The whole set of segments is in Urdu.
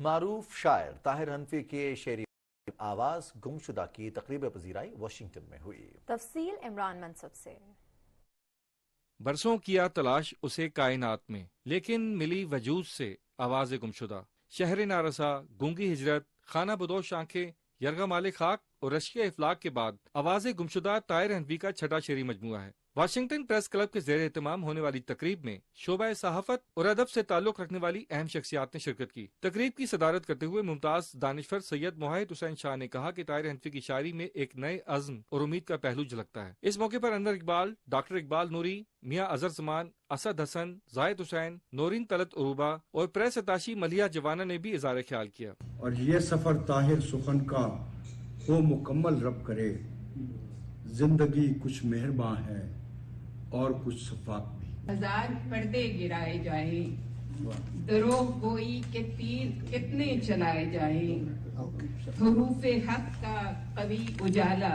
معروف شاعر طاہر حنفی کے شعری آواز گمشدہ کی تقریب پذیرائی واشنگٹن میں ہوئی۔ تفصیل عمران منصب سے۔ برسوں کیا تلاش اسے کائنات میں، لیکن ملی وجود سے آواز گمشدہ۔ شہر نارسا، گونگی ہجرت، خانہ بدوش آنکھیں، یرغمال خاک اور رشک افلاک کے بعد آواز گمشدہ طاہر حنفی کا چھٹا شعری مجموعہ ہے۔ واشنگٹن پریس کلب کے زیر اہتمام ہونے والی تقریب میں شعبہ صحافت اور ادب سے تعلق رکھنے والی اہم شخصیات نے شرکت کی۔ تقریب کی صدارت کرتے ہوئے ممتاز دانشور سید محمد حسین شاہ نے کہا کہ طاہر حنفی کی شاعری میں ایک نئے عزم اور امید کا پہلو جھلکتا ہے۔ اس موقع پر انور اقبال، ڈاکٹر اقبال نوری، میاں اظہر زمان، اسد حسن، زاہد حسین، نورین طلعت عروبہ اور پریس اتاشی ملیحہ جوانا نے بھی اظہار خیال کیا۔ اور یہ سفر طاہر سخن کا ہو مکمل رب کرے، زندگی کچھ مہرباں ہے اور کچھ شفاف بھی۔ ہزار پردے گرائے جائیں، دروغ گوئی کے تیر کتنے چلائے جائیں، حروف حق کا قوی اجالا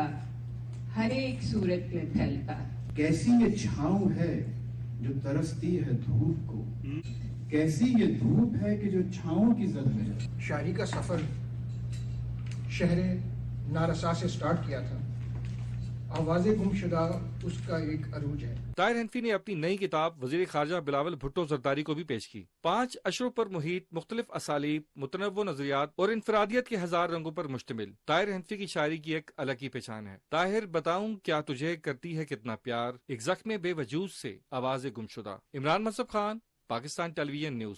ہر ایک صورت میں پھیلتا۔ کیسی یہ چھاؤں ہے جو ترستی ہے دھوپ کو، کیسی یہ دھوپ ہے کہ جو چھاؤں کی زد میں ہے۔ شاعری کا سفر شہر نارسا سے سٹارٹ کیا تھا، آواز گمشدہ اس کا ایک عروج ہے۔ طاہر حنفی نے اپنی نئی کتاب وزیر خارجہ بلاول بھٹو زرداری کو بھی پیش کی۔ 5 اشروں پر محیط، مختلف اسالیب، متنوع نظریات اور انفرادیت کے 1000 رنگوں پر مشتمل طاہر حنفی کی شاعری کی ایک الگ ہی پہچان ہے۔ طاہر بتاؤں کیا تجھے کرتی ہے کتنا پیار، ایک زخم بے وجود سے آواز گمشدہ۔ عمران منصب خان، پاکستان ٹیلی ویژن نیوز۔